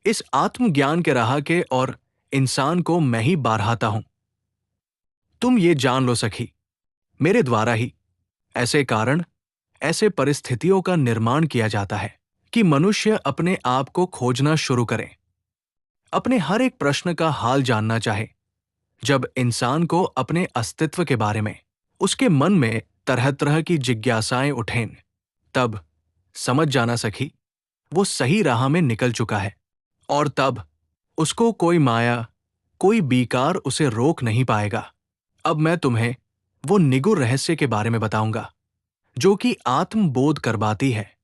इस आत्मज्ञान के राह के और इंसान को मैं ही बारहाता हूं। तुम ये जान लो सखी, मेरे द्वारा ही ऐसे कारण, ऐसे परिस्थितियों का निर्माण किया जाता है कि मनुष्य अपने आप को खोजना शुरू करे, अपने हर एक प्रश्न का हाल जानना चाहे। जब इंसान को अपने अस्तित्व के बारे में उसके मन में तरह तरह की जिज्ञासाएं उठें, तब समझ जाना सखी, वो सही राह में निकल चुका है। और तब उसको कोई माया, कोई बीकार उसे रोक नहीं पाएगा। अब मैं तुम्हें वो निगूढ़ रहस्य के बारे में बताऊंगा जो कि आत्मबोध करवाती है,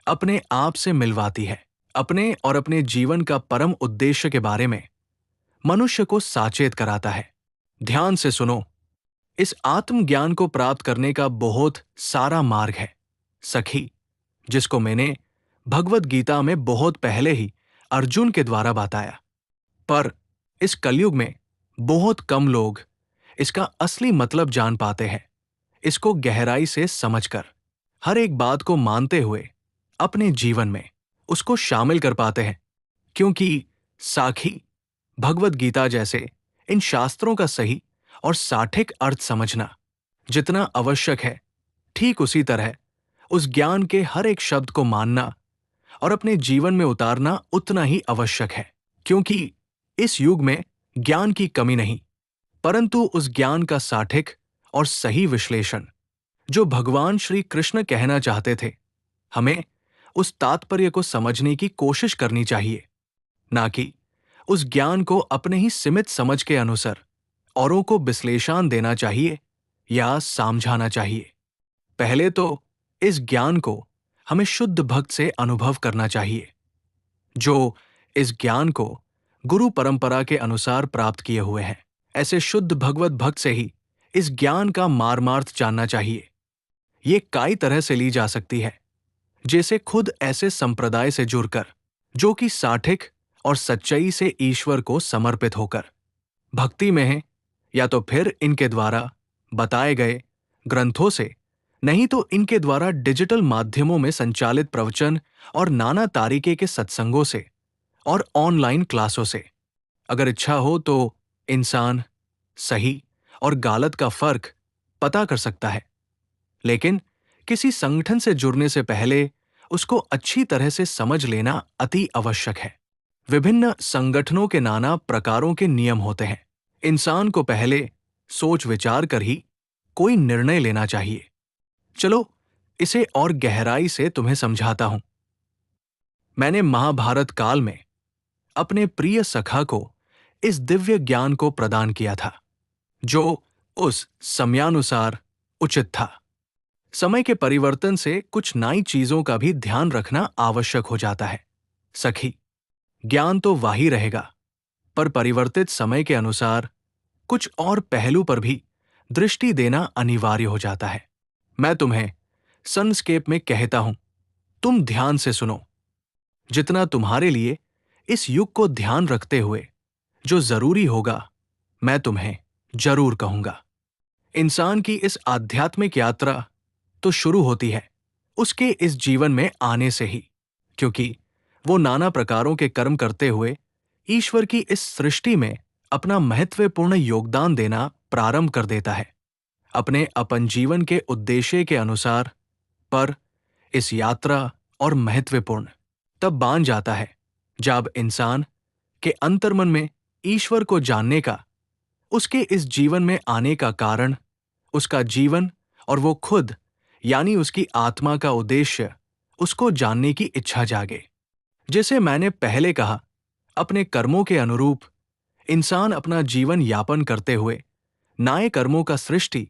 अपने आप से मिलवाती है, अपने और अपने जीवन का परम उद्देश्य के बारे में मनुष्य को साचेत कराता है। ध्यान से सुनो, इस आत्मज्ञान को प्राप्त करने का बहुत सारा मार्ग है सखी, जिसको मैंने भगवत गीता में बहुत पहले ही अर्जुन के द्वारा बताया। पर इस कलयुग में बहुत कम लोग इसका असली मतलब जान पाते हैं। इसको गहराई से समझकर, हर एक बात को मानते हुए अपने जीवन में उसको शामिल कर पाते हैं। क्योंकि साखी, भगवत गीता जैसे इन शास्त्रों का सही और साठिक अर्थ समझना जितना आवश्यक है, ठीक उसी तरह उस ज्ञान के हर एक शब्द को मानना और अपने जीवन में उतारना उतना ही आवश्यक है। क्योंकि इस युग में ज्ञान की कमी नहीं, परंतु उस ज्ञान का साठिक और सही विश्लेषण जो भगवान श्री कृष्ण कहना चाहते थे, हमें उस तात्पर्य को समझने की कोशिश करनी चाहिए, ना कि उस ज्ञान को अपने ही सीमित समझ के अनुसार औरों को विश्लेषण देना चाहिए या समझाना चाहिए। पहले तो इस ज्ञान को हमें शुद्ध भक्त से अनुभव करना चाहिए, जो इस ज्ञान को गुरु परंपरा के अनुसार प्राप्त किए हुए हैं। ऐसे शुद्ध भगवत भक्त से ही इस ज्ञान का मार्मार्थ जानना चाहिए। ये कई तरह से ली जा सकती है, जैसे खुद ऐसे संप्रदाय से जुड़कर जो कि साठिक और सच्चाई से ईश्वर को समर्पित होकर भक्ति में है, या तो फिर इनके द्वारा बताए गए ग्रंथों से, नहीं तो इनके द्वारा डिजिटल माध्यमों में संचालित प्रवचन और नाना तरीके के सत्संगों से और ऑनलाइन क्लासों से। अगर इच्छा हो तो इंसान सही और गलत का फर्क पता कर सकता है, लेकिन किसी संगठन से जुड़ने से पहले उसको अच्छी तरह से समझ लेना अति आवश्यक है। विभिन्न संगठनों के नाना प्रकारों के नियम होते हैं। इंसान को पहले सोच विचार कर ही कोई निर्णय लेना चाहिए। चलो इसे और गहराई से तुम्हें समझाता हूं। मैंने महाभारत काल में अपने प्रिय सखा को इस दिव्य ज्ञान को प्रदान किया था, जो उस समयानुसार उचित था। समय के परिवर्तन से कुछ नई चीजों का भी ध्यान रखना आवश्यक हो जाता है सखी। ज्ञान तो वही रहेगा, पर परिवर्तित समय के अनुसार कुछ और पहलू पर भी दृष्टि देना अनिवार्य हो जाता है। मैं तुम्हें संक्षेप में कहता हूं, तुम ध्यान से सुनो। जितना तुम्हारे लिए इस युग को ध्यान रखते हुए जो जरूरी होगा, मैं तुम्हें जरूर कहूंगा। इंसान की इस आध्यात्मिक यात्रा तो शुरू होती है उसके इस जीवन में आने से ही, क्योंकि वो नाना प्रकारों के कर्म करते हुए ईश्वर की इस सृष्टि में अपना महत्वपूर्ण योगदान देना प्रारंभ कर देता है, अपने अपन जीवन के उद्देश्य के अनुसार। पर इस यात्रा और महत्वपूर्ण तब बान जाता है जब इंसान के अंतर्मन में ईश्वर को जानने का, उसके इस जीवन में आने का कारण, उसका जीवन और वो खुद यानी उसकी आत्मा का उद्देश्य उसको जानने की इच्छा जागे। जैसे मैंने पहले कहा, अपने कर्मों के अनुरूप इंसान अपना जीवन यापन करते हुए नए कर्मों का सृष्टि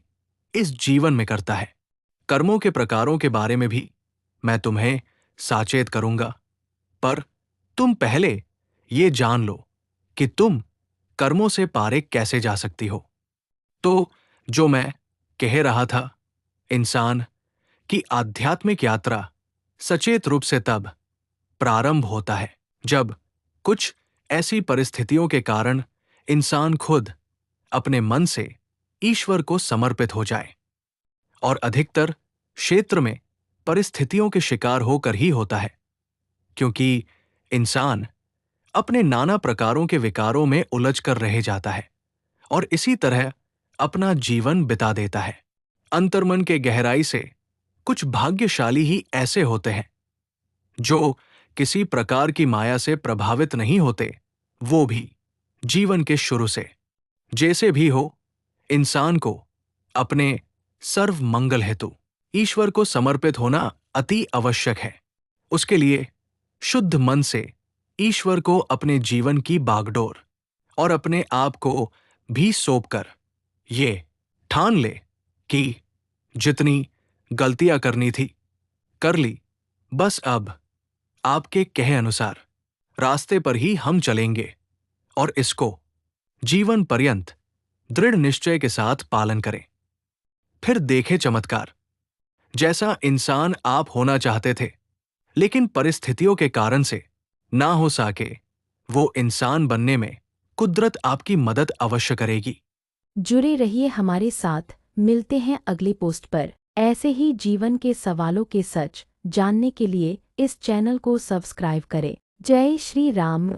इस जीवन में करता है। कर्मों के प्रकारों के बारे में भी मैं तुम्हें साचेत करूंगा, पर तुम पहले ये जान लो कि तुम कर्मों से पारे कैसे जा सकती हो। तो जो मैं कह रहा था, इंसान की आध्यात्मिक यात्रा सचेत रूप से तब प्रारंभ होता है जब कुछ ऐसी परिस्थितियों के कारण इंसान खुद अपने मन से ईश्वर को समर्पित हो जाए, और अधिकतर क्षेत्र में परिस्थितियों के शिकार होकर ही होता है, क्योंकि इंसान अपने नाना प्रकारों के विकारों में उलझ कर रह जाता है और इसी तरह अपना जीवन बिता देता है। अंतर्मन के गहराई से कुछ भाग्यशाली ही ऐसे होते हैं जो किसी प्रकार की माया से प्रभावित नहीं होते, वो भी जीवन के शुरू से। जैसे भी हो, इंसान को अपने सर्व मंगल हेतु ईश्वर को समर्पित होना अति आवश्यक है। उसके लिए शुद्ध मन से ईश्वर को अपने जीवन की बागडोर और अपने आप को भी सौंपकर ये ठान ले कि जितनी गलतियां करनी थी कर ली, बस अब आपके कहे अनुसार रास्ते पर ही हम चलेंगे और इसको जीवन पर्यंत दृढ़ निश्चय के साथ पालन करें। फिर देखें चमत्कार। जैसा इंसान आप होना चाहते थे लेकिन परिस्थितियों के कारण से ना हो सके, वो इंसान बनने में कुदरत आपकी मदद अवश्य करेगी। जुड़े रहिए हमारे साथ, मिलते हैं अगले पोस्ट पर। ऐसे ही जीवन के सवालों के सच जानने के लिए इस चैनल को सब्सक्राइब करें। जय श्री राम।